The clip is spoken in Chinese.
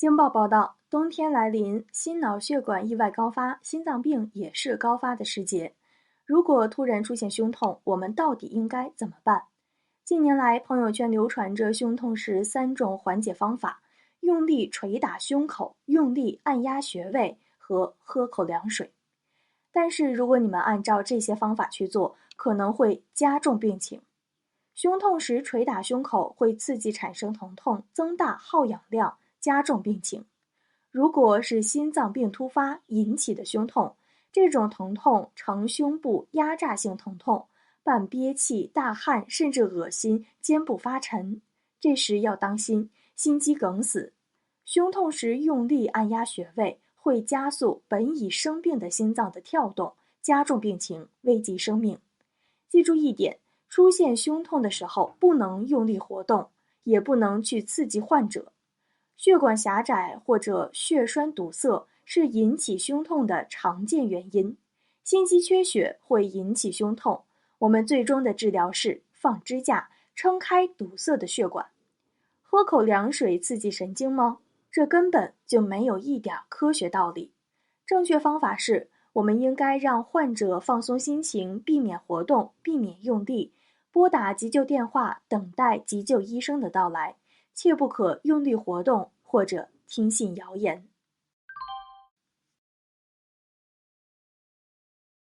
经报报道，冬天来临，心脑血管意外高发，心脏病也是高发的时节。如果突然出现胸痛，我们到底应该怎么办？近年来，朋友圈流传着胸痛时3种缓解方法：用力捶打胸口、用力按压穴位和喝口凉水。但是，如果你们按照这些方法去做，可能会加重病情。胸痛时捶打胸口会刺激产生疼痛，增大耗氧量，加重病情。如果是心脏病突发引起的胸痛，这种疼痛呈胸部压榨性疼痛，伴憋气、大汗，甚至恶心，肩部发沉。这时要当心心肌梗死。胸痛时用力按压穴位，会加速本已生病的心脏的跳动，加重病情，危及生命。记住一点，出现胸痛的时候，不能用力活动，也不能去刺激患者。血管狭窄或者血栓堵塞是引起胸痛的常见原因，心肌缺血会引起胸痛。我们最终的治疗是放支架，撑开堵塞的血管。喝口凉水刺激神经吗？这根本就没有一点科学道理。正确方法是，我们应该让患者放松心情，避免活动，避免用力，拨打急救电话，等待急救医生的到来。切不可用力活动或者听信谣言。